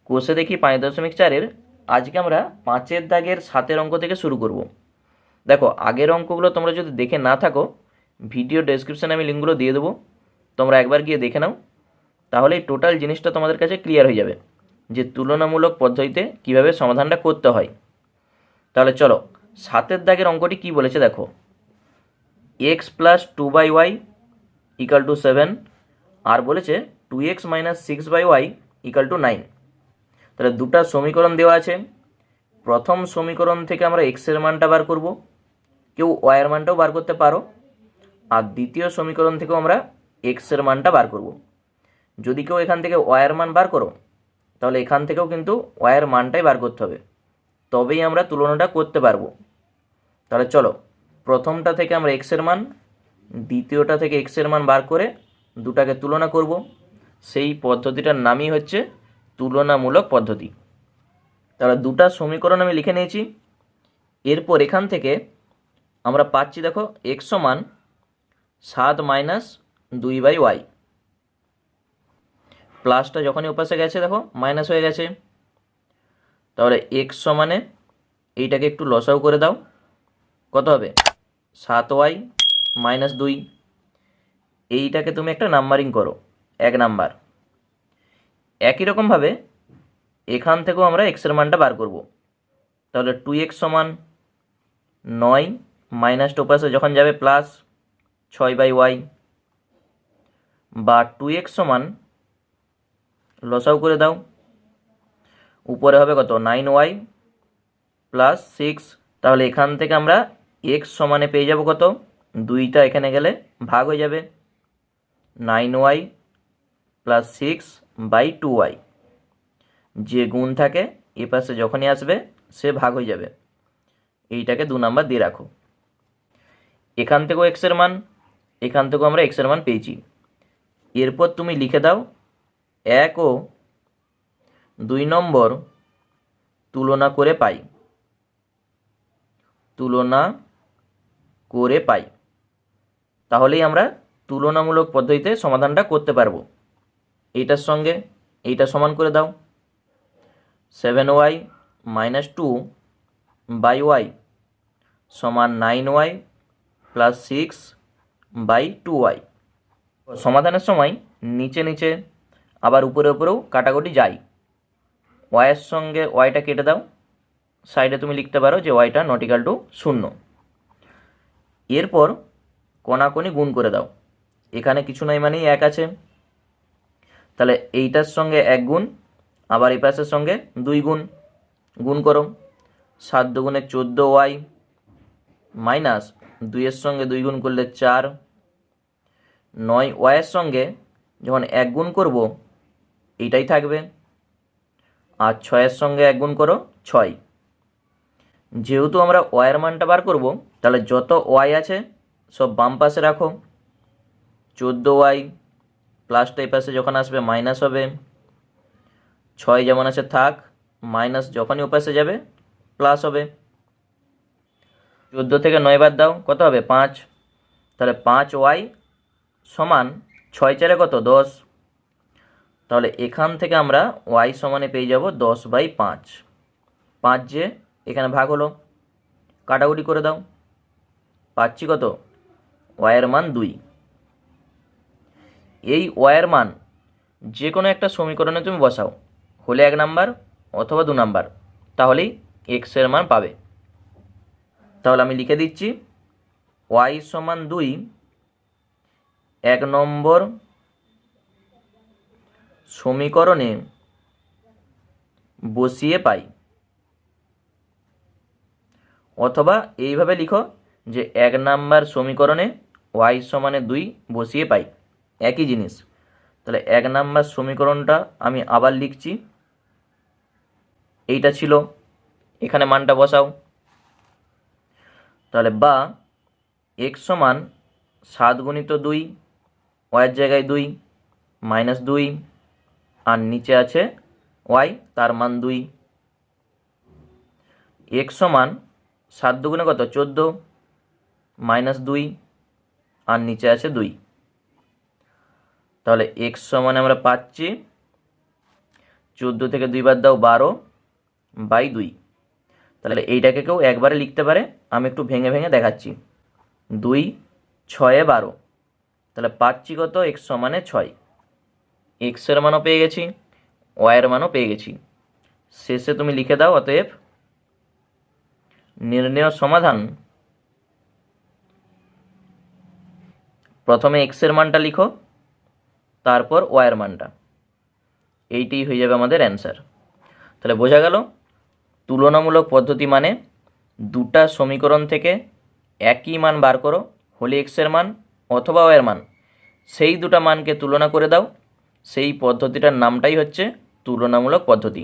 কোষে দেখি 5.4-এর আজকে আমরা 5-এর দাগের 7-এর অঙ্ক থেকে শুরু করব। দেখো, আগের অঙ্কগুলো তোমরা যদি দেখে না থাকো, ভিডিও ডেসক্রিপশানে আমি লিঙ্কগুলো দিয়ে দেবো, তোমরা একবার গিয়ে দেখে নাও, তাহলে এই টোটাল জিনিসটা তোমাদের কাছে ক্লিয়ার হয়ে যাবে যে তুলনামূলক পদ্ধতিতে কিভাবে সমাধানটা করতে হয়। তাহলে চলো, 7-এর দাগের অঙ্কটি কি বলেছে দেখো। x + 2/y = 7, আর বলেছে 2x - 6/y = 9। তাহলে দুটা সমীকরণ দেওয়া আছে। প্রথম সমীকরণ থেকে আমরা এক্সের মানটা বার করব, কেউ ওয়াইয়ের মানটাও বার করতে পারো, আর দ্বিতীয় সমীকরণ থেকেও আমরা এক্সের মানটা বার করব। যদি কেউ এখান থেকে ওয়াইয়ের মান বার করো, তাহলে এখান থেকেও কিন্তু ওয়াইয়ের মানটাই বার করতে হবে, তবেই আমরা তুলনাটা করতে পারবো। তাহলে চলো, প্রথমটা থেকে আমরা এক্সের মান, দ্বিতীয়টা থেকে এক্সের মান বার করে দুটাকে তুলনা করব। সেই পদ্ধতিটার নামই হচ্ছে তুলনামূলক পদ্ধতি। তাহলে দুটা সমীকরণ আমি লিখে নিয়েছি। এরপর এখান থেকে আমরা পাচ্ছি দেখো x = 7 - 2/y। প্লাসটা যখনই ওপাশে গেছে দেখো মাইনাস হয়ে গেছে। তাহলে x সমানে এইটাকে একটু লসাও করে দাও, কত হবে 7y - 2। এইটাকে তুমি একটা নাম্বারিং করো, 1 নাম্বার। একই রকমভাবে এখান থেকেও আমরা এক্সের মানটা বার করব। তাহলে 2x = 9, মাইনাসটা ওপাশে যখন যাবে প্লাস 6/y, বা 2x লসাও করে দাও, উপরে হবে কত 9y + 6। তাহলে এখান থেকে আমরা x সমানে পেয়ে যাব কত, 2টা এখানে গেলে ভাগ হয়ে যাবে, 9y + 6/2y। যে গুণ থাকে এ পাশে যখনই আসবে সে ভাগ হয়ে যাবে। এইটাকে 2 নাম্বার দিয়ে রাখো। এখান থেকেও এক্সের মান, এখান থেকেও আমরা এক্সের মান পেয়েছি। এরপর তুমি লিখে দাও 1 ও 2 নম্বর তুলনা করে পাই, তুলনা করে পাই। তাহলেই আমরা তুলনামূলক পদ্ধতিতে সমাধানটা করতে পারবো। এইটার সঙ্গে এইটা সমান করে দাও, 7y - 2/y = 9y + 6/2y। সমাধানের সময় নিচে নিচে আবার উপরে উপরেও কাটাকুটি যায়। ওয়াইয়ের সঙ্গে ওয়াইটা কেটে দাও, সাইডে তুমি লিখতে পারো যে ওয়াইটা = 0। এরপর কোনাকুনি গুণ করে দাও, এখানে কিছু নাই মানেই 1 আছে। তাহলে এইটার সঙ্গে 1 গুণ, আবার এই পাশের সঙ্গে 2 গুণ, গুণ করো। 7 × 2 = 14y মাইনাস 2-এর সঙ্গে 2 গুণ করলে 4, 9y এর সঙ্গে যখন 1 গুণ করব এইটাই থাকবে, আর 6-এর সঙ্গে 1 গুণ করো 6। যেহেতু আমরা ওয়াইয়ের মানটা বার করব, তাহলে যত ওয়াই আছে সব বাম পাশে রাখো। 14y প্লাসটা এই পাশে যখন আসবে মাইনাস হবে, 6 যেমন আছে থাক, মাইনাস যখনই ওপাশে যাবে প্লাস হবে। 14 থেকে 9 বাদ দাও, কত হবে 5। তাহলে 5y = 6 4 কত 10। তাহলে এখান থেকে আমরা y সমানে পেয়ে যাব 10/5। 5 যে এখানে ভাগ হলো, কাটাকুটি করে দাও, পাচ্ছি কত ওয়াইয়ের মান 2। এই ওয়াইয়ের মান যে কোনো একটা সমীকরণে তুমি বসাও, হলে 1 নাম্বার অথবা 2 নাম্বার, তাহলেই এক্সের মান পাবে। তাহলে আমি লিখে দিচ্ছি y = 2 1 নম্বর সমীকরণে বসিয়ে পাই, অথবা এইভাবে লিখো যে 1 নাম্বার সমীকরণে y = 2 বসিয়ে পাই, একই জিনিস। তাহলে 1 নাম্বার সমীকরণটা আমি আবার লিখছি, এইটা ছিল, এখানে মানটা বসাও। তাহলে বা x = 7 × 2, ওয়াইয়ের জায়গায় 2 - 2, আর নিচে আছে ওয়াই তার মান 2। x = 7 × 2 কত 14 - 2, আর নিচে আছে 2। তাহলে x সমানে আমরা পাচ্ছি 14 থেকে 2 বাদ দাও 12/2। তাহলে এইটাকে কেউ একবারে লিখতে পারে, আমি একটু ভেঙে ভেঙে দেখাচ্ছি। 2 6 12, তাহলে পাচ্ছি কত? এক্স সমানে 6। এক্সের মানও পেয়ে গেছি, ওয়াইয়ের মানও পেয়ে গেছি। শেষে তুমি লিখে দাও অতএব নির্ণেয় সমাধান। প্রথমে এক্সের মানটা লিখো, তারপর ওয়াইয়ের মানটা। এইটি হয়ে যাবে আমাদের অ্যান্সার। তাহলে বোঝা গেল তুলনামূলক পদ্ধতি মানে দুটা সমীকরণ থেকে একই মান বার করো, হলে এক্সের মান অথবা ওয়াইয়ের মান, সেই দুটা মানকে তুলনা করে দাও। সেই পদ্ধতিটার নামটাই হচ্ছে তুলনামূলক পদ্ধতি।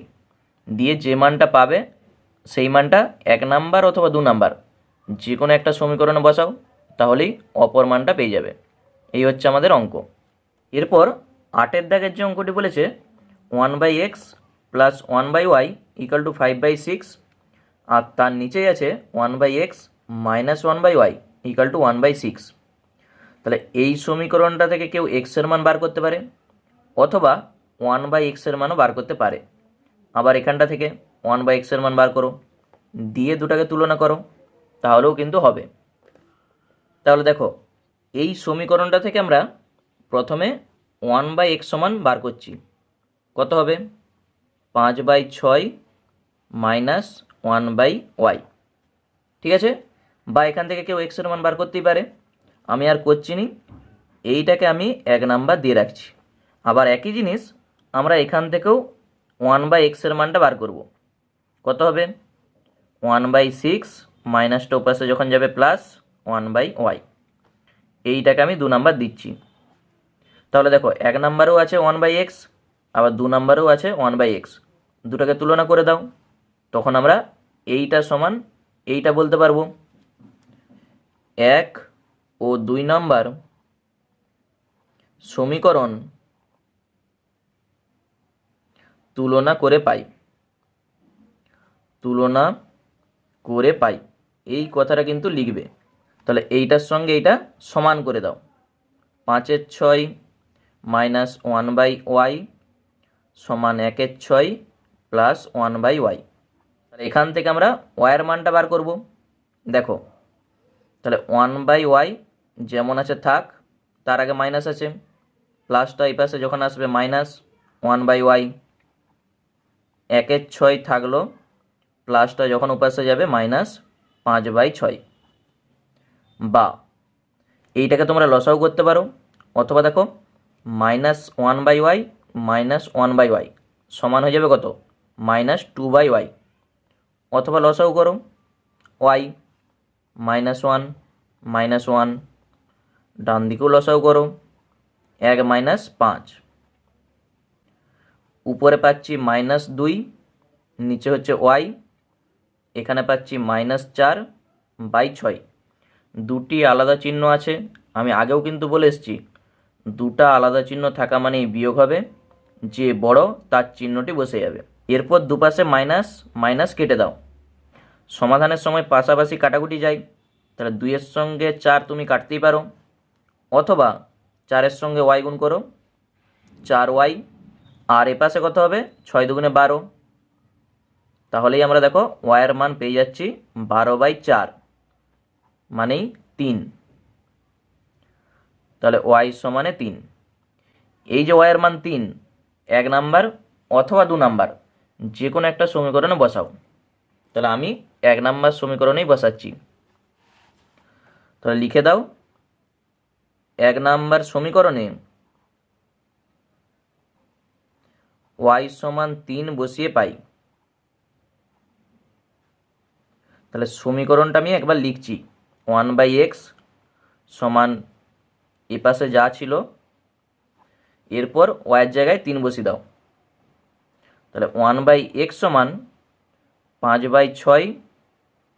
দিয়ে যে মানটা পাবে সেই মানটা 1 নাম্বার অথবা 2 নাম্বার যে কোনো একটা সমীকরণে বসাও, তাহলেই অপর মানটা পেয়ে যাবে। এই হচ্ছে আমাদের অঙ্ক। এরপর 8-এর দাগের যে অঙ্কটি বলেছে 1/x plus 1/y equal to 5/6, আর তার নিচেই আছে 1/x minus 1/y equal to 1/6। তাহলে এই সমীকরণটা থেকে কেউ এক্সের মান বার করতে পারে, অথবা 1/x এর মানও বার করতে পারে। আবার এখানটা থেকে 1/x এর মান বার করো, দিয়ে দুটাকে তুলনা করো, তাহলেও কিন্তু হবে। তাহলে দেখো এই সমীকরণটা থেকে আমরা প্রথমে 1/x সমান বার করছি। কত হবে? 5/6 মাইনাস 1/y। ঠিক আছে, বা এখান থেকে কেউ এক্সের মান বার করতেই পারে, আমি আর করছি নি, এইটাকে আমি 1 নাম্বার দিয়ে রাখছি। আবার একই জিনিস আমরা এখান থেকেও 1/x এর মানটা বার করব। কত হবে? 1/6 মাইনাসটা ওপাশে যখন যাবে প্লাস 1/y। এইটাকে আমি 2 নাম্বার দিচ্ছি। তাহলে দেখো 1 নাম্বারেও আছে 1/x, আবার 2 নাম্বারেও আছে 1/x। দুটাকে তুলনা করে দাও, তখন আমরা এইটা সমান এইটা বলতে পারবো। 1 ও 2 নাম্বার সমীকরণ তুলনা করে পাই, তুলনা করে পাই, এই কথাটা কিন্তু লিখবে। তাহলে এইটার সঙ্গে এইটা সমান করে দাও। 5/6 মাইনাস 1/y সমান 1/6 প্লাস 1/y। তাহলে এখান থেকে আমরা ওয়াইয়ের মানটা বার করব। দেখো তাহলে 1/y যেমন আছে থাক, তার আগে মাইনাস আছে, প্লাসটা এই পাশে যখন আসবে মাইনাস 1/y। 1/6 থাকলো, প্লাসটা যখন উপাসে যাবে মাইনাস 5/6। বা এইটাকে তোমরা লসাও করতে পারো, অথবা দেখো মাইনাস 1/y মাইনাস 1/y সমান হয়ে যাবে কত? Minus 2/y। অথবা লসাও করো, y -1 -1, ডান দিকেও লসাও করো, 1 মাইনাস 5। উপরে পাচ্ছি -2, নিচে হচ্ছে y, এখানে পাচ্ছি -4/6। দুটি আলাদা চিহ্ন আছে, আমি আগেও কিন্তু বলে এসেছি দুটা আলাদা চিহ্ন থাকা মানেই বিয়োগ হবে, যে বড় তার চিহ্নটি বসে যাবে। এরপর দুপাশে মাইনাস মাইনাস কেটে দাও। সমাধানের সময় পাশাপাশি কাটাকুটি যায়, তাহলে 2-এর সঙ্গে 4 তুমি কাটতেই পারো, অথবা 4-এর সঙ্গে y গুণ করো, 4y। আর এপাশে কত হবে? 6 দুগুণে 12। তাহলেই আমরা দেখো ওয়াইয়ের মান পেয়ে যাচ্ছি 12/4 মানেই 3। তাহলে ওয়াই সমানে 3। এই যে ওয়াইয়ের মান 3, 1 নাম্বার অথবা 2 নাম্বার যে কোনো একটা সমীকরণে বসাও। তাহলে আমি 1 নাম্বার সমীকরণেই বসাচ্ছি। তাহলে লিখে দাও 1 নাম্বার সমীকরণে y সমান 3 বসিয়ে পাই। তাহলে সমীকরণটা আমি একবার লিখছি, 1/x সমান এপাশে যা ছিল, এরপর ওয়াইয়ের জায়গায় 3 বসিয়ে দাও। তাহলে 1/x সমান 5/6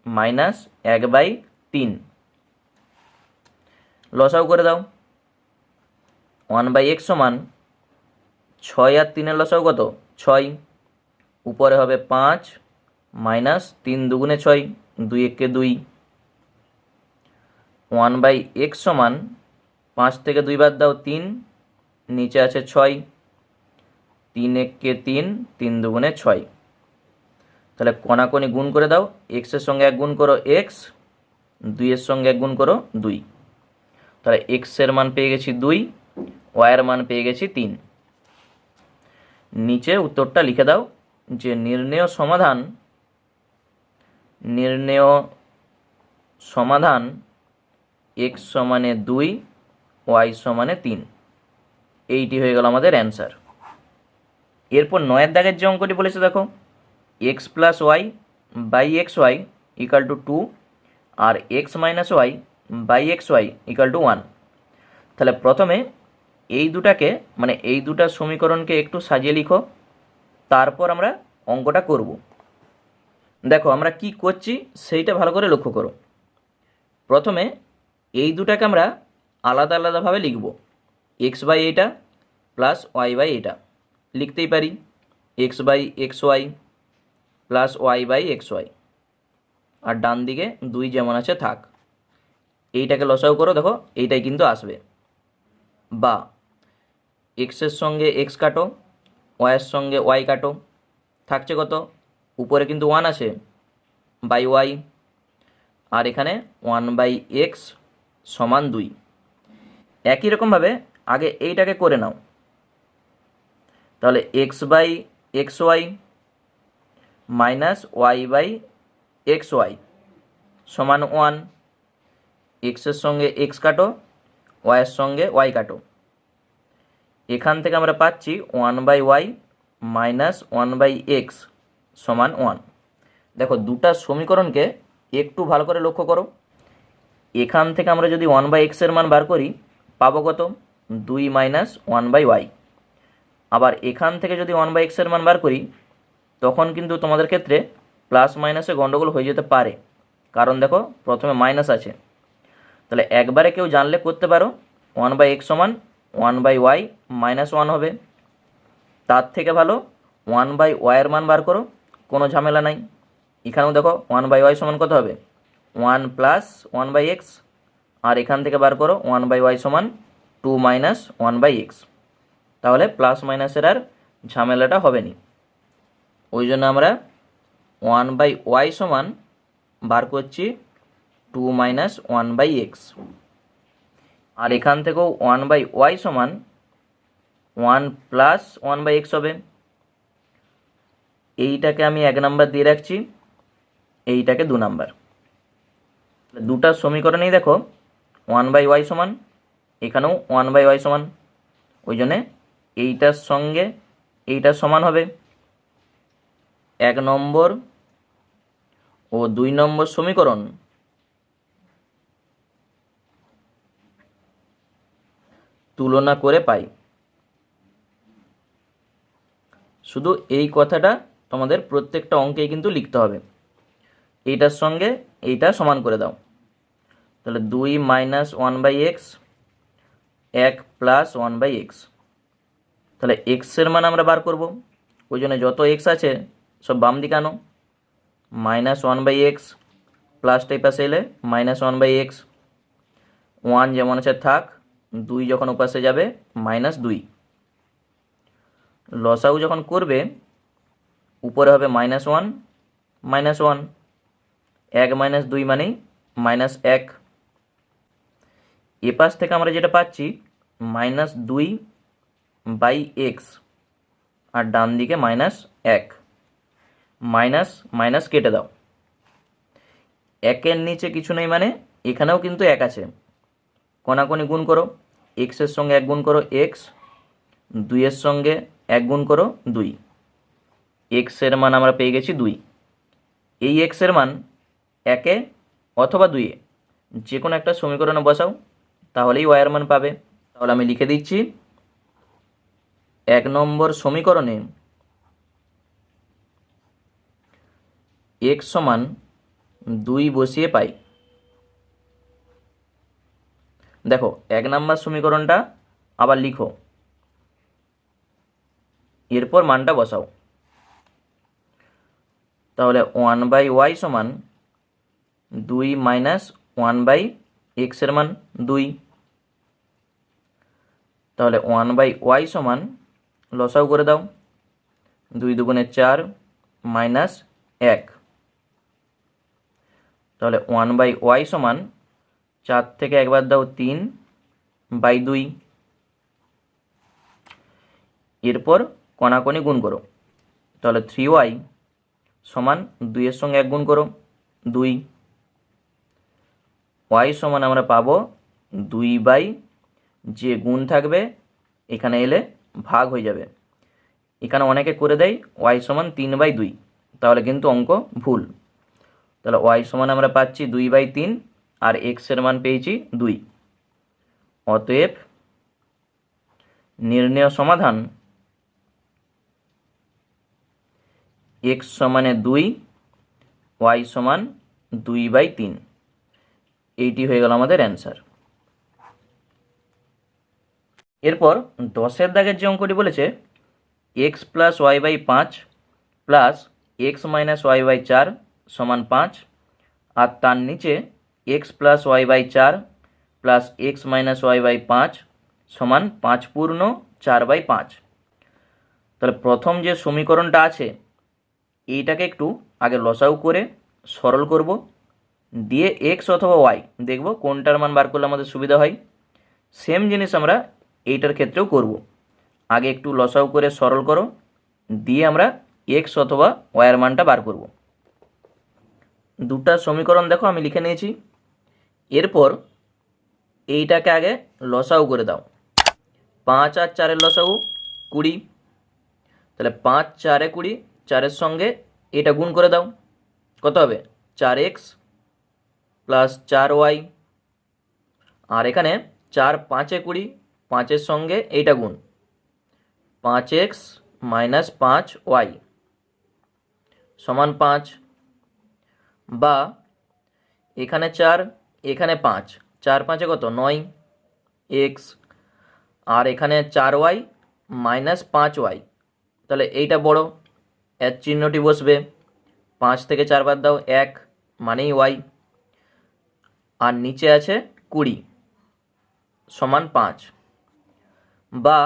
মাইনাস 1/3। লসাও করে দাও। 1/x সমান 6 আর 3-এর লসাও কত? 6। উপরে হবে 5 মাইনাস 3 দুগুণে 6, 2 একে 2। 1/x সমান 5 থেকে 2 বাদ দাও 3, নিচে আছে 6। তিন একে তিন, তিন দুগুণে ছয়। তাহলে কণাকণি গুণ করে দাও, এক্সের সঙ্গে এক গুণ করো এক্স, দুইয়ের সঙ্গে এক গুণ করো দুই। তাহলে এক্সের মান পেয়ে গেছি দুই, ওয়াইয়ের মান পেয়ে গেছি তিন। নিচে উত্তরটা লিখে দাও যে নির্ণেয় সমাধান এক্স সমানে দুই, ওয়াই সমানে তিন। এইটি হয়ে গেল আমাদের অ্যান্সার। এরপর 9 দাগের যে অঙ্কটি বলেছে দেখো, x plus y by x y equal to 2 আর x minus y by x y equal to 1। তাহলে প্রথমে এই দুটাকে মানে এই দুটা সমীকরণকে একটু সাজিয়ে লিখো, তারপর আমরা অঙ্কটা করব। দেখো আমরা কি করছি সেইটা ভালো করে লক্ষ্য করো। প্রথমে এই দুটাকে আমরা আলাদা আলাদাভাবে লিখব, এক্স বাই এইটা প্লাস ওয়াই বাই এইটা লিখতেই পারি, x by x y plus y by x y, আর ডান দিকে দুই যেমন আছে থাক। এইটাকে লসাগু করো, দেখো এইটাই কিন্তু আসবে। বা এক্সের সঙ্গে এক্স কাটো, ওয়াইয়ের সঙ্গে ওয়াই কাটো, থাকছে কত, উপরে কিন্তু 1 আছে, বাই ওয়াই, আর এখানে 1 বাই এক্স সমান 2। একই রকমভাবে আগে এইটাকে করে নাও, তাহলে x by x y minus y by x y সমান 1। এক্সের সঙ্গে এক্স কাটো, ওয়াইয়ের সঙ্গে ওয়াই কাটো, এখান থেকে আমরা পাচ্ছি 1 by y minus 1 by x সমান 1। দেখো দুটা সমীকরণকে একটু ভালো করে লক্ষ্য করো। এখান থেকে আমরা যদি 1 বাই এক্সের মান বার করি পাবো কত, 2 মাইনাস 1 বাই ওয়াই। আবার এখান থেকে যদি 1 বাই এক্সের মান বার করি তখন কিন্তু তোমাদের ক্ষেত্রে প্লাস মাইনাসে গণ্ডগোল হয়ে যেতে পারে, কারণ দেখো প্রথমে মাইনাস আছে। তাহলে একবারে কেউ জানলে করতে পারো, 1 বাই এক্স সমান 1 বাই ওয়াই মাইনাস 1 হবে। তার থেকে ভালো 1 বাই ওয়াইয়ের মান বার করো, কোনো ঝামেলা নাই। এখানেও দেখো 1 বাই ওয়াই সমান কত হবে, 1 প্লাস 1 বাই এক্স, আর এখান থেকে বার করো 1 বাই ওয়াই সমান 2 মাইনাস 1 বাই এক্স। তাহলে প্লাস মাইনাসের আর ঝামেলাটা হবে না। ওই জন্য আমরা 1 বাই ওয়াই সমান বার করছি 2 মাইনাস 1 বাই এক্স, আর এখান থেকেও 1 বাই ওয়াই সমান 1 প্লাস 1 বাই এক্স হবে। এইটাকে আমি 1 নাম্বার দিয়ে রাখছি, এইটাকে 2 নাম্বার। দুটা সমীকরণেই দেখো 1 বাই ওয়াই সমান, এখানেও 1 বাই ওয়াই সমান, ওই জন্যে এইটার সঙ্গে এইটার সমান হবে। 1 নম্বর ও 2 নম্বর সমীকরণ তুলনা করে পাই। শুধু এই কথাটা তোমাদের প্রত্যেকটা অঙ্কেই কিন্তু লিখতে হবে। এইটার সঙ্গে এইটা সমান করে দাও, তাহলে 2 minus 1 by x, 1 plus 1 by x. তাহলে এক্সের মান আমরা বার করব, ওই জন্য যত এক্স আছে সব বাম দিকে আনো, মাইনাস 1 বাই এক্স, প্লাসটাই পাশে এলে মাইনাস 1 বাই এক্স, 1 যেমন আছে থাক, 2 যখন উপাসে যাবে মাইনাস 2। লসাগু যখন করবে উপরে হবে মাইনাস 1 মাইনাস 1, 1 মাইনাস 2 মানেই মাইনাস 1। এপাশ থেকে আমরা যেটা পাচ্ছি মাইনাস 2 বাই এক্স, আর ডান দিকে মাইনাস 1, মাইনাস মাইনাস কেটে দাও। 1-এর নিচে কিছু নেই মানে এখানেও কিন্তু 1 আছে, কোনাকুনি গুণ করো, এক্সের সঙ্গে 1 গুণ করো এক্স, 2-এর সঙ্গে 1 গুণ করো 2। এক্সের মান আমরা পেয়ে গেছি 2। এই এক্সের মান 1-এ অথবা 2-এ যে কোনো একটা সমীকরণে বসাও, তাহলেই ওয়াইয়ের মান পাবে। তাহলে আমি লিখে দিচ্ছি 1 নম্বর সমীকরণে x সমান 2 বসিয়ে পাই। দেখো 1 নম্বর সমীকরণটা আবার লিখো, এরপর মানটা বসাও। তাহলে 1 বাই ওয়াই সমান 2 মাইনাস 1 বাই এক্সের মান 2। তাহলে 1 বাই ওয়াই সমান লসাগু করে দাও, 2 দুগুণে 4 মাইনাস 1। তাহলে 1/y সমান 4 থেকে একবার দাও 3/2। এরপর কণাকণি গুণ করো। তাহলে 3y সমান 2 এর সঙ্গে 1 গুণ করো 2। y সমান আমরা পাবো 2 যে গুণ থাকবে এখানে এলে ভাগ হয়ে যাবে। এখানে অনেকে করে দেয় y সমান 3/2, তাহলে কিন্তু অঙ্ক ভুল। তাহলে y সমান আমরা পাচ্ছি 2/3 আর x এর মান পেয়েছি 2। অতএব নির্ণেয় সমাধান x সমানে 2, y সমান 2/3। এইটি হয়ে গেল আমাদের অ্যান্সার। এরপর 10-এর দাগের যে অঙ্কটি বলেছে x plus y by 5 plus x minus y by 4 সমান 5, আর তার নিচে x plus y by 4 plus x minus y by 5 সমান 5 পূর্ণ 4/5। তাহলে প্রথম যে সমীকরণটা আছে এইটাকে একটু আগে লসাগু করে সরল করব, দিয়ে এক্স অথবা ওয়াই দেখব কোনটার মান বার করলে আমাদের সুবিধা হয়। সেম জিনিস আমরা এইটার ক্ষেত্রেও করব। আগে একটু লসাগু করে সরল করো, দিয়ে আমরা এক্স অথবা ওয়াইয়ের মানটা বার করব। দুটা সমীকরণ দেখো আমি লিখে নিয়েছি। এরপর এইটাকে আগে লসাগু করে দাও। 5 আর 4-এর লসাগু 20। তাহলে 5 4 20, 4-এর সঙ্গে এটা গুণ করে দাও। কত হবে? 4x plus 4y। আর এখানে 4 5 20, 5-এর সঙ্গে এইটা গুণ, 5x মাইনাস 5y সমান 5। বা এখানে 4 এখানে 5, 4 5-এ কত? 9x। আর এখানে 4y মাইনাস 5y, তাহলে এইটা বড়, এর চিহ্নটি বসবে। 5 থেকে 4 বাদ দাও 1, মানেই y। আর নিচে আছে 20 সমান 5। বা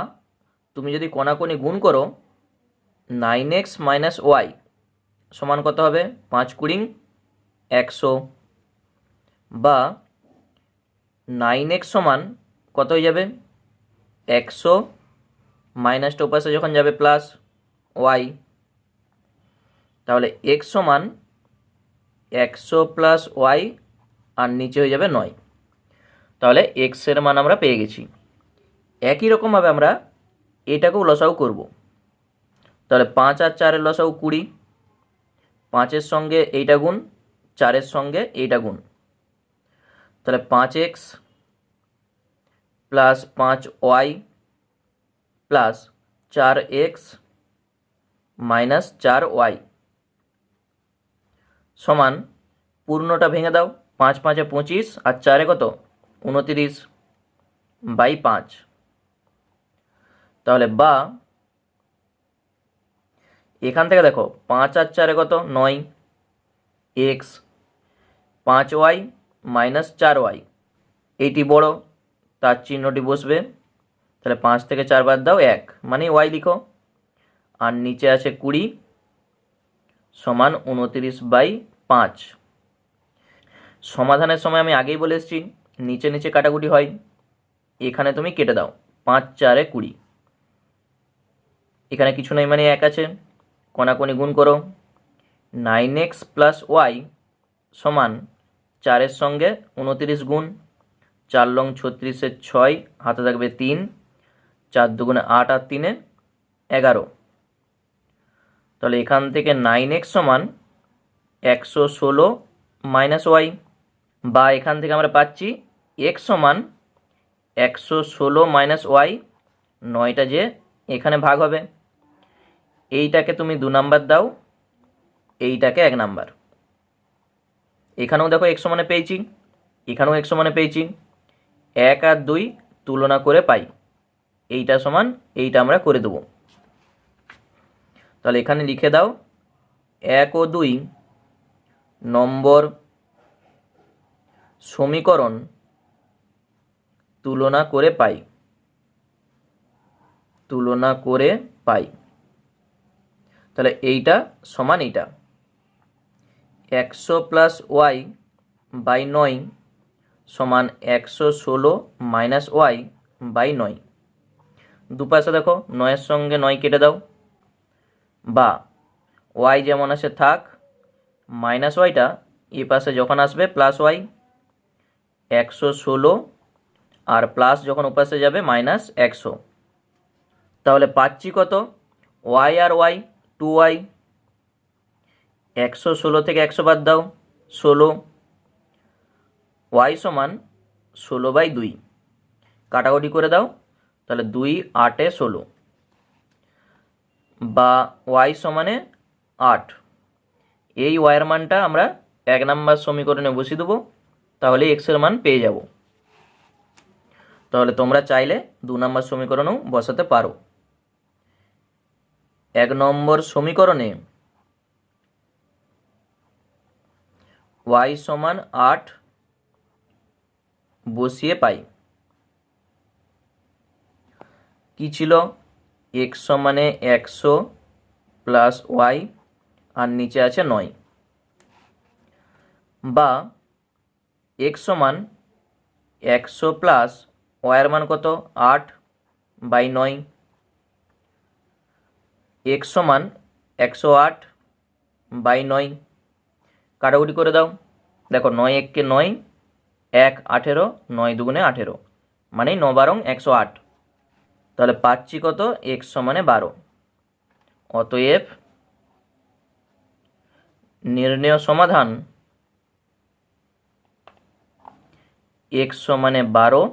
তুমি যদি কোণাকোণি গুণ করো 9x মাইনাস ওয়াই সমান কত হবে? 5 20 100। বা 9x সমান কত হয়ে যাবে? 100 মাইনাসটা ওপাশে যখন যাবে প্লাস ওয়াই, তাহলে x সমান 100 প্লাস ওয়াই আর নিচে হয়ে যাবে 9। তাহলে x এর মান আমরা পেয়ে গেছি। একই রকমভাবে আমরা এটাকেও লসাগু করব। তাহলে 5 আর 4-এর লসাগু 20, 5-এর সঙ্গে এইটা গুণ, 4-এর সঙ্গে এইটা গুণ। তাহলে 5x plus 5y plus 4x minus 4y সমান, পূর্ণটা ভেঙে দাও, 5 5-এ 25 আর 4-এ কত? 29/5। তাহলে বা এখান থেকে দেখো 5 আর 4-এ কত? 9x, 5y মাইনাস 4y, এইটি বড়, তার চিহ্নটি বসবে। তাহলে 5 থেকে 4 বাদ দাও 1, মানে y লিখো। আর নিচে আছে 20 সমান 29/5। সমাধানের সময় আমি আগেই বলে এসেছি নিচে নিচে কাটাকুটি হয়, এখানে তুমি কেটে দাও। 5 4-এ 20, এখানে কিছু নেই মানে 1 আছে। কোণাকোণি গুণ করো, 9x প্লাস ওয়াই সমান 4-এর সঙ্গে 29 গুণ, 4 লং 36-এর 6, হাতে থাকবে 3, 4 দুগুণে 8 আর 3-এ 11। তাহলে এখান থেকে 9x সমান 116 মাইনাস ওয়াই। বা এখান থেকে আমরা পাচ্ছি x সমান 116 মাইনাস ওয়াই, 9টা যে এখানে ভাগ হবে। এইটাকে তুমি 2 নাম্বার দাও, এইটাকে 1 নাম্বার। এখানেও দেখো x সমানে পেয়েছি, এখানেও x সমানে পেয়েছি। 1 আর 2 তুলনা করে পাই, এইটা সমান এইটা আমরা করে দেবো। তাহলে এখানে লিখে দাও 1 ও 2 নম্বর সমীকরণ তুলনা করে পাই, তুলনা করে পাই। তাহলে এইটা সমান এইটা 100 প্লাস ওয়াই বাই 9 সমান 116 মাইনাস ওয়াই বাই 9। দুপাশে দেখো 9-এর সঙ্গে 9 কেটে দাও, বা ওয়াই যেমন আছে থাক, মাইনাস ওয়াইটা এই পাশে যখন আসবে প্লাস ওয়াই, 116 আর প্লাস যখন ওপাশে যাবে মাইনাস 100। তাহলে পাচ্ছি কত? ওয়াই আর ওয়াই 2y। 116 থেকে 100 বাদ দাও, 16। ওয়াই সমান 16/2, কাটাকুটি করে দাও, তাহলে 2 8-এ 16, বা ওয়াই সমানে 8। এই ওয়াইয়ের মানটা আমরা 1 নম্বর সমীকরণে বসিয়ে দেবো, তাহলে এক্সের মান পেয়ে যাব। তাহলে তোমরা চাইলে 2 নম্বর সমীকরণেও বসাতে পারো। 1 নম্বর সমীকরণে ওয়াই সমান 8 বসিয়ে পাই কি ছিল? এক্স সমানে 100 প্লাস ওয়াই আর নিচে আছে 9, বা এক্স সমান 100 প্লাস ওয়াইয়ের মান কত? 8/9। এক্স সমান 108/9, কাটাকুটি করে দাও, দেখো 9 1-কে 9, 1 18, 9 2-গুণে 18, মানে 9 12 108। তাহলে পাচ্ছি কত? এক্স সমানে 12। অতএব নির্ণেয় সমাধান এক্স সমানে 12,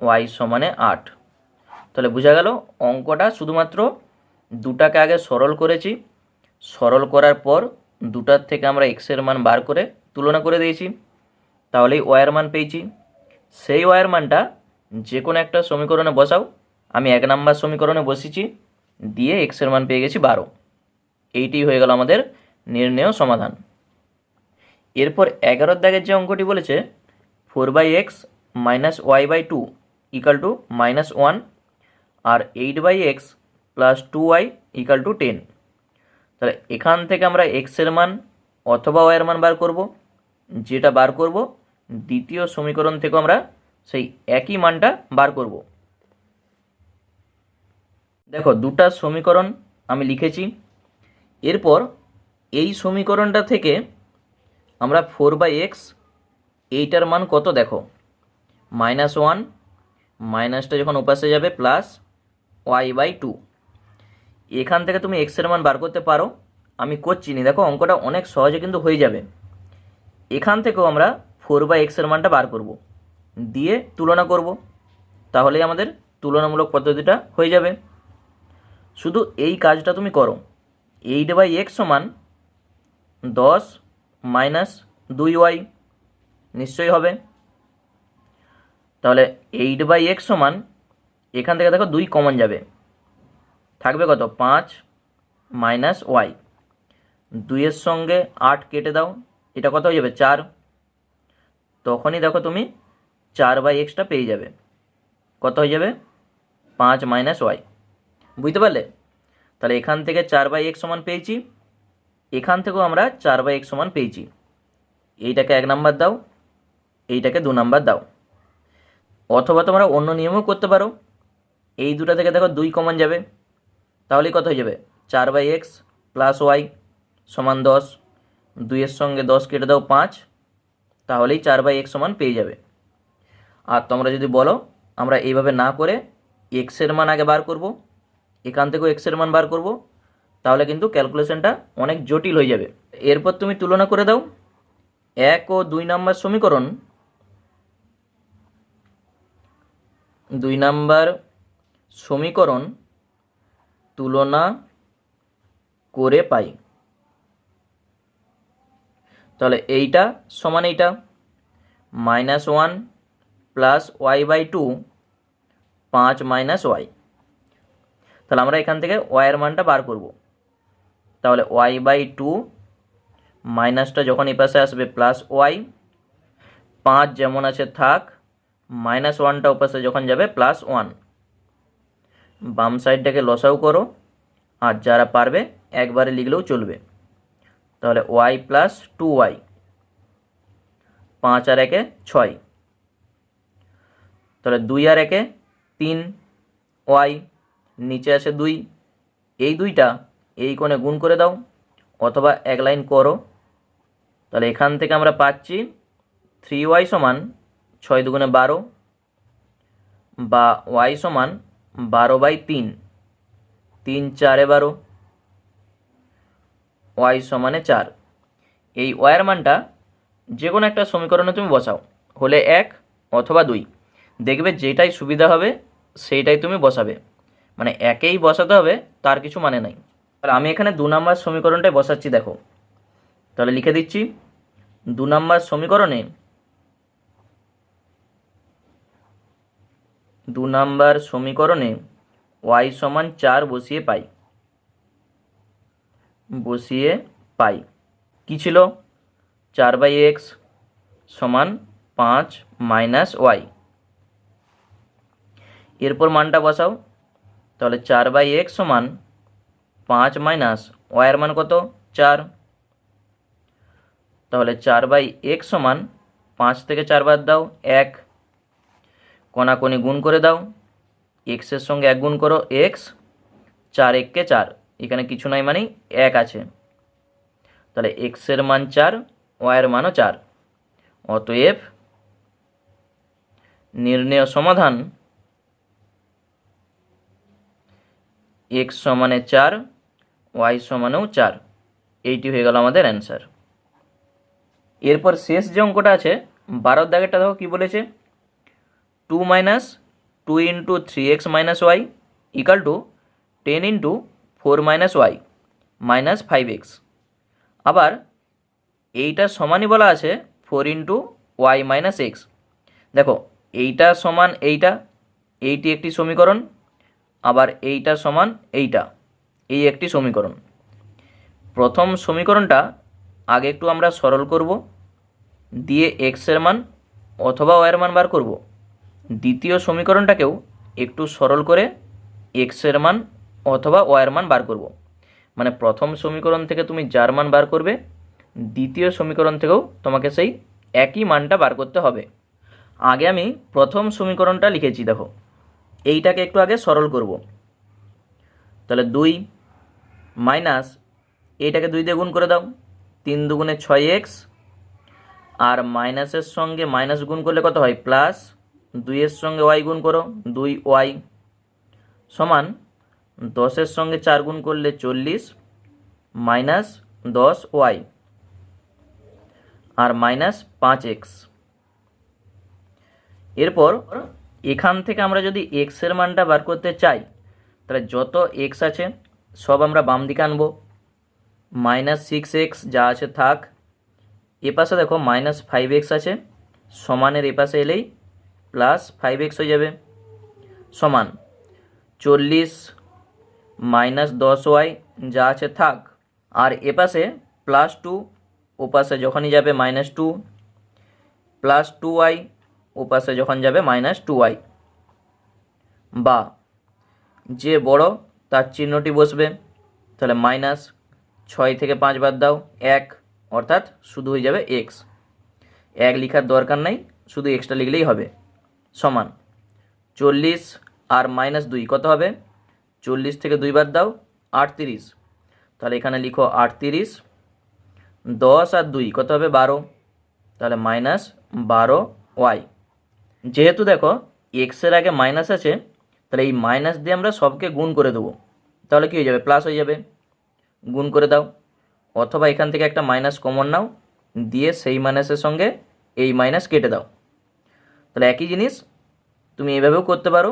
ওয়াই সমানে 8। তাহলে বোঝা গেল অঙ্কটা শুধুমাত্র দুটাকে আগে সরল করেছি, সরল করার পর দুটার থেকে আমরা এক্সের মান বার করে তুলনা করে দিয়েছি, তাহলেই ওয়াইয়ের মান পেয়েছি। সেই ওয়াইয়ের মানটা যে কোনো একটা সমীকরণে বসাও, আমি 1 নম্বর সমীকরণে বসিয়েছি, দিয়ে এক্সের মান পেয়ে গেছি 12। এইটি হয়ে গেল আমাদের নির্ণেয় সমাধান। এরপর 11 দাগের যে অঙ্কটি বলেছে 4/x minus y/2 equal to -1, আর 8/x plus 2y equal to 10। তাহলে এখান থেকে আমরা এক্সের মান অথবা ওয়াইয়ের মান বার করব। যেটা বার করব দ্বিতীয় সমীকরণ থেকে আমরা সেই একই মানটা বার করব। দেখো দুটা সমীকরণ আমি লিখেছি। এরপর এই সমীকরণটা থেকে আমরা 4/x, এইটার মান কত দেখো, -1, মাইনাসটা যখন ওপাশে যাবে প্লাস y/2। এখান থেকে তুমি এক্সের মান বার করতে পারো, আমি করছি নি। দেখো অঙ্কটা অনেক সহজে কিন্তু হয়ে যাবে। এখান থেকেও আমরা 4/x এর মানটা বার করব, দিয়ে তুলনা করব, তাহলেই আমাদের তুলনামূলক পদ্ধতিটা হয়ে যাবে। শুধু এই কাজটা তুমি করো। 8/x সমান 10 মাইনাস 2y, নিশ্চয়ই হবে। তাহলে 8/x সমান, এখান থেকে দেখো 2 কমন যাবে, থাকবে কত? 5 মাইনাস ওয়াই। 2-এর সঙ্গে 8 কেটে দাও, এটা কত হয়ে যাবে? 4। তখনই দেখো তুমি 4/xটা পেয়ে যাবে। কত হয়ে যাবে? 5 মাইনাস ওয়াই। বুঝতে পারলে? তাহলে এখান থেকে 4/x সমান পেয়েছি, এখান থেকেও আমরা 4/x সমান পেয়েছি। এইটাকে 1 নাম্বার দাও, এইটাকে 2 নাম্বার দাও, অথবা তোমরা অন্য নিয়মও করতে পারো। এই দুটা থেকে দেখো 2 কমন যাবে, তাহলে কত হয়ে যাবে? 4/x প্লাস ওয়াই সমান 10। 2-এর সঙ্গে 10 কেটে দাও 5, তাহলেই 4/x সমান পেয়ে যাবে। আর তোমরা যদি বলো আমরা এইভাবে না করে এক্সের মান আগে বার করব, এখান থেকেও এক্সের মান বার করব, তাহলে কিন্তু ক্যালকুলেশনটা অনেক জটিল হয়ে যাবে। এরপর তুমি তুলনা করে দাও 1 ও 2 নম্বর সমীকরণ। 2 নম্বর সমীকরণ তুলনা করে পাই, তাহলে এইটা সমান এইটা -1 প্লাস y/2, 5 মাইনাস ওয়াই। তাহলে আমরা এখান থেকে ওয়াইয়ের মানটা বার করব। তাহলে y/2 মাইনাসটা যখন এই পাশে আসবে প্লাস ওয়াই, 5 যেমন আছে থাক, -1টা ওপাশে যখন যাবে +1। বাম সাইডটাকে লসাও করো, আর যারা পারবে একবারে লিখলেও চলবে। তাহলে ওয়াই প্লাস 2y, 5 আর 1 6, তাহলে 2 আর 1 3 ওয়াই, নিচে আসে 2, এই 2টা এই কোণে গুণ করে দাও অথবা এক লাইন করো। তাহলে এখান থেকে আমরা পাচ্ছি 3y সমান 6 দুগুণে 12, বা y সমান 12/3, 3 4 12, y সমানে 4। এই ওয়াইয়ের মানটা যে কোনো একটা সমীকরণে তুমি বসাও, হলে 1 অথবা 2, দেখবে যেটাই সুবিধা হবে সেইটাই তুমি বসাবে, মানে একেই বসাতে হবে তার কিছু মানে নাই। তাহলে আমি এখানে 2 নম্বর সমীকরণটাই বসাচ্ছি, দেখো। তাহলে লিখে দিচ্ছি 2 নম্বর সমীকরণে 2 নম্বর সমীকরণে y সমান 4 বসিয়ে পাই কি ছিল, 4/x সমান 5 মাইনাস ওয়াই। এরপর মানটা বসাও, তাহলে 4/x সমান 5 মাইনাস ওয়াইয়ের মান কত 4, তাহলে 4/x সমান 5 থেকে 4 বাদ দাও 1, কোণাকোণি গুণ করে দাও, এক্সের সঙ্গে 1 গুণ করো x, 4 1 4, এখানে কিছু নাই মানে 1 আছে। তাহলে এক্সের মান 4, ওয়াইয়ের মানও 4, অতএব নির্ণেয় সমাধান x সমানে 4, ওয়াই সমানেও 4, এইটি হয়ে গেল আমাদের অ্যান্সার। এরপর শেষ যে অঙ্কটা আছে 12 দাগেরটা দেখো কি বলেছে, 2 minus 2 into 3x minus y equal to 10 into 4 minus y minus 5x। আবার এইটা সমানই বলা আছে 4 ইন্টু ওয়াই মাইনাস এক্স। দেখো এইটা সমান এইটি একটি সমীকরণ, আবার এইটা সমান এই একটি সমীকরণ। প্রথম সমীকরণটা আগে একটু আমরা সরল করব, দিয়ে এক্সের মান অথবা ওয়াইয়ের মান বার করব। দ্বিতীয় সমীকরণটাকেও একটু সরল করে এক্সের মান অথবা ওয়াইয়ের মান বার করব। মানে প্রথম সমীকরণ থেকে তুমি যার মান বার করবে, দ্বিতীয় সমীকরণ থেকেও তোমাকে সেই একই মানটা বার করতে হবে। আগে আমি প্রথম সমীকরণটা লিখেছি, দেখো এইটাকে একটু আগে সরল করব। তাহলে 2 মাইনাস এইটাকে 2 দিয়ে গুণ করে দাও, 3 দুগুণে 6x, আর মাইনাসের সঙ্গে মাইনাস গুণ করলে কত হয় প্লাস, 2 এর সঙ্গে ওয়াই গুণ করো 2y, সমান 10-এর সঙ্গে 4 গুণ করলে 40 মাইনাস 10y, আর মাইনাস 5x। এরপর এখান থেকে আমরা যদি x এর মানটা বার করতে চাই, তাহলে যত x আছে সব আমরা বাম দিকে আনবো, মাইনাস 6x যা আছে থাক, এপাশে দেখো মাইনাস 5x আছে, সমানের এপাশে এলেই প্লাস 5x হয়ে যাবে, সমান 40 মাইনাস 10y যা আছে থাক, আর এপাশে প্লাস 2, ওপাশে যখনই যাবে মাইনাস 2, প্লাস 2y ওপাশে যখন যাবে মাইনাস 2y, বা যে বড় তার চিহ্নটি বসবে। তাহলে মাইনাস 6 থেকে 5 বাদ দাও 1, অর্থাৎ শুধু হয়ে যাবে x, 1 লেখার দরকার নাই, শুধু এক্সটা লিখলেই হবে, সমান 40 আর মাইনাস 2 কত হবে, 40 থেকে 2 বাদ দাও 38, তাহলে এখানে লিখো 38, 10 আর 2 কত হবে 12, তাহলে মাইনাস 12y। যেহেতু দেখো এক্সের আগে মাইনাস আছে, তাহলে এই মাইনাস দিয়ে আমরা সবকে গুণ করে দেবো, তাহলে কী হয়ে যাবে প্লাস হয়ে যাবে, গুণ করে দাও, অথবা এখান থেকে একটা মাইনাস কমন নাও, দিয়ে সেই মাইনাসের সঙ্গে এই মাইনাস কেটে দাও। তাহলে একই জিনিস তুমি এইভাবেও করতে পারো।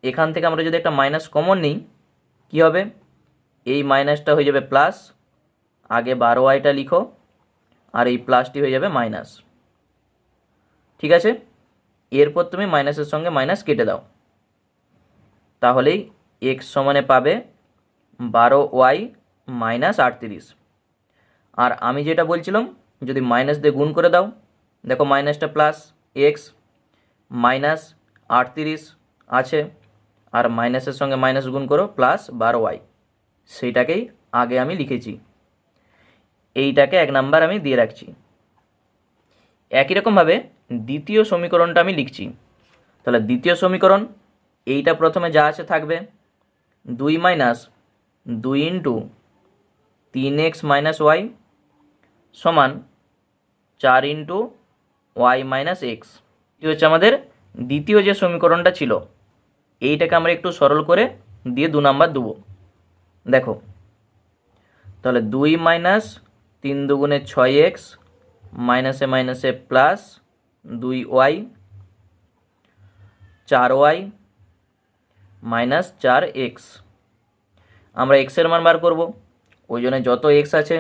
এখান থেকে আমরা যদি একটা মাইনাস কমন নিই কী হবে, এই মাইনাসটা হয়ে যাবে প্লাস, আগে 12yটা লিখো, আর এই প্লাসটি হয়ে যাবে মাইনাস, ঠিক আছে। এরপর তুমি মাইনাসের সঙ্গে মাইনাস কেটে দাও, তাহলেই x সমানে পাবে 12y মাইনাস 38। আর আমি যেটা বলছিলাম যদি মাইনাস দিয়ে গুণ করে দাও, দেখো মাইনাসটা প্লাস x মাইনাস 38 আছে, আর মাইনাসের সঙ্গে মাইনাস গুণ করো প্লাস 12y, সেইটাকেই আগে আমি লিখেছি, এইটাকে 1 নাম্বার আমি দিয়ে রাখছি। একই রকমভাবে দ্বিতীয় সমীকরণটা আমি লিখছি। তাহলে দ্বিতীয় সমীকরণ, এইটা প্রথমে যা আছে থাকবে, 2 minus 2 into 3x minus Y সমান 4 ইন্টু ওয়াই মাইনাস এক্স। এটি হচ্ছে আমাদের দ্বিতীয় যে সমীকরণটা ছিল, এইটাকে আমরা একটু সরল করে দিয়ে 2 নাম্বার দেবো। দেখো, তাহলে 2 মাইনাস 3 দুগুণে 6x মাইনাসে মাইনাসে plus 2y 4y minus 4x। আমরা এক্সের মান বার করব, ওই জন্য যত এক্স আছে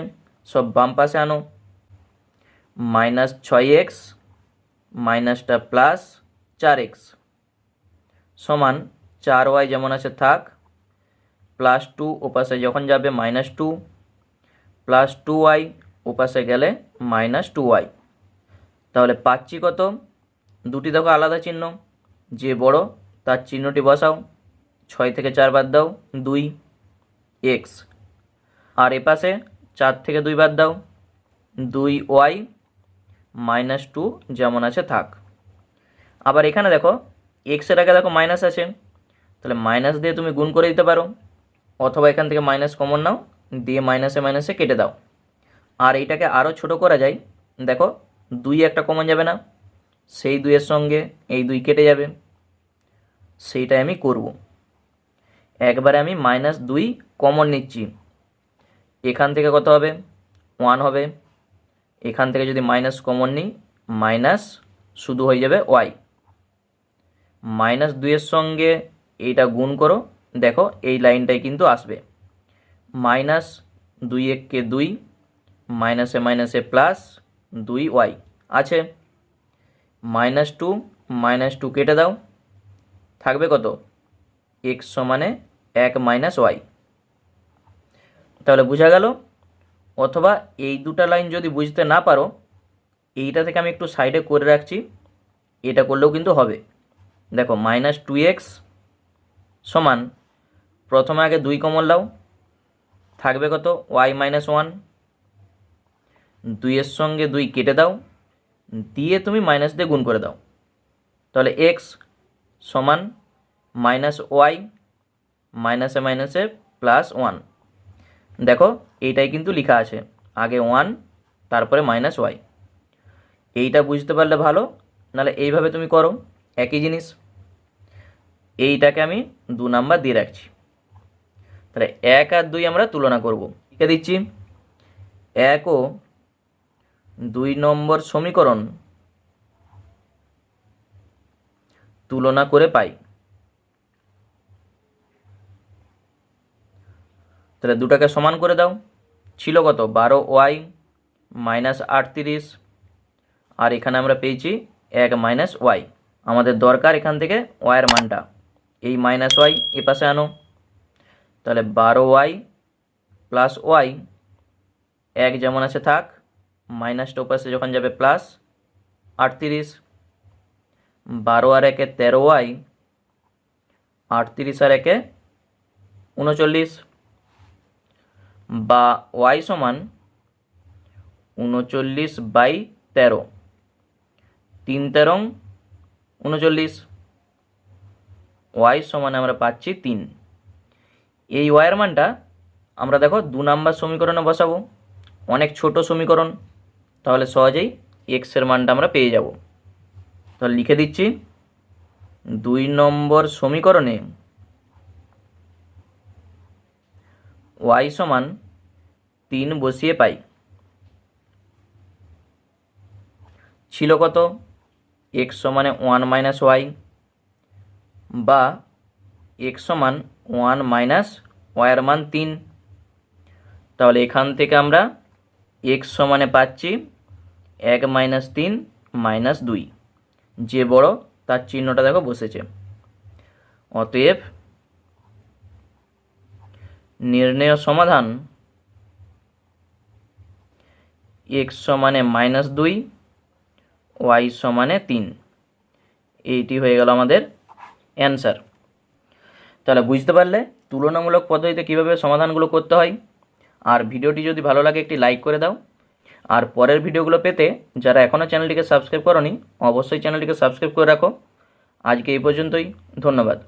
সব বাম পাশে আনো। মাইনাস 6x মাইনাসটা প্লাস 4x সমান 4y যেমন আছে থাক, প্লাস 2 ওপাশে যখন যাবে মাইনাস 2, প্লাস 2y ওপাশে গেলে মাইনাস 2y। তাহলে পাচ্ছি কত, দুটি দেখো আলাদা চিহ্ন, যে বড় তার চিহ্নটি বসাও, 6 থেকে 4 বাদ দাও 2x, আর এপাশে 4 থেকে 2 বাদ দাও 2y মাইনাস 2 যেমন আছে থাক। আবার এখানে দেখো এক্সের আগে দেখো মাইনাস আছে, তাহলে মাইনাস দিয়ে তুমি গুণ করে দিতে পারো, অথবা এখান থেকে মাইনাস কমন নাও, দিয়ে মাইনাসে মাইনাসে কেটে দাও। আর এইটাকে আরও ছোট করা যায়, দেখো 2 একটা কমন যাবে না, সেই 2-এর সঙ্গে এই 2 কেটে যাবে, সেইটাই আমি করব। একবারে আমি মাইনাস 2 কমন নিচ্ছি, এখান থেকে কত হবে 1 হবে, এখান থেকে যদি মাইনাস কমন নিই মাইনাস শুধু হয়ে যাবে ওয়াই। মাইনাস 2-এর সঙ্গে এইটা গুণ করো, দেখো এই লাইনটাই কিন্তু আসবে, মাইনাস 2 1 2 মাইনাসে মাইনাসে প্লাস 2y আছে, -2 কেটে দাও, থাকবে কত x সমানে 1 মাইনাস ওয়াই। তাহলে বোঝা গেল। অথবা এই দুটো লাইন যদি বুঝতে না পারো, এইটা থেকে আমি একটু সাইডে করে রাখছি, এটা করলেও কিন্তু হবে। দেখো -2x সমান, প্রথমে আগে 2 কমন লাও, থাকবে কত y মাইনাস 1, 2-এর সঙ্গে 2 কেটে দাও, দিয়ে তুমি মাইনাস দিয়ে গুণ করে দাও, তাহলে x সমান মাইনাস ওয়াই মাইনাসে মাইনাসে প্লাস 1। দেখো এইটাই কিন্তু লেখা আছে, আগে 1 তারপরে মাইনাস ওয়াই। এইটা বুঝতে পারলে ভালো, নাহলে এইভাবে তুমি করো একই জিনিস। এইটাকে আমি 2 নাম্বার দিয়ে রাখছি। তাহলে 1 আর 2 আমরা তুলনা করব, লিখে দিচ্ছি 1 ও 2 নম্বর সমীকরণ তুলনা করে পাই। তাহলে দুটাকে সমান করে দাও, ছিল কত 12y মাইনাস 38, আর এখানে আমরা পেয়েছি 1 মাইনাস ওয়াই। আমাদের দরকার এখান থেকে ওয়াইয়ের মানটা, এই মাইনাস ওয়াই এ পাশে আনো, তাহলে 12y প্লাস ওয়াই 1 যেমন আছে থাক, মাইনাসটা ওপাশে যখন যাবে প্লাস 38, 12 আর 1 13y, 38 আর 1 39, বা y সমান 39/13, 3 13 39, y সমান আমরা পাচ্ছি 3। এই ওয়াইয়ের মানটা আমরা দেখো 2 নাম্বার সমীকরণে বসাবো, অনেক ছোট সমীকরণ, তাহলে সহজেই এক্সের মানটা আমরা পেয়ে যাব। তাহলে লিখে দিচ্ছি 2 নম্বর সমীকরণে y সমান 3 বসিয়ে পাই, ছিল কত x সমানে 1 মাইনাস ওয়াই, বা x সমান 1 মাইনাস ওয়াইয়ের মান 3। তাহলে এখান থেকে আমরা x সমানে পাচ্ছি 1 মাইনাস 3 মাইনাস 2, যে বড় তার চিহ্নটা দেখো বসেছে। অতএব নির্ণেয় সমাধান x সমানে -2 y সমানে 3, এইটি হয়ে গেল আমাদের অ্যান্সার। তাহলে বুঝতে পারলে তুলনামূলক পদ্ধতিতে কীভাবে সমাধানগুলো করতে হয়। আর ভিডিওটি যদি ভালো লাগে একটি লাইক করে দাও। আর পরের ভিডিওগুলো পেতে যারা এখনও চ্যানেলটিকে সাবস্ক্রাইব করোনি অবশ্যই চ্যানেলটিকে সাবস্ক্রাইব করে রাখো। আজকে এই পর্যন্তই, ধন্যবাদ।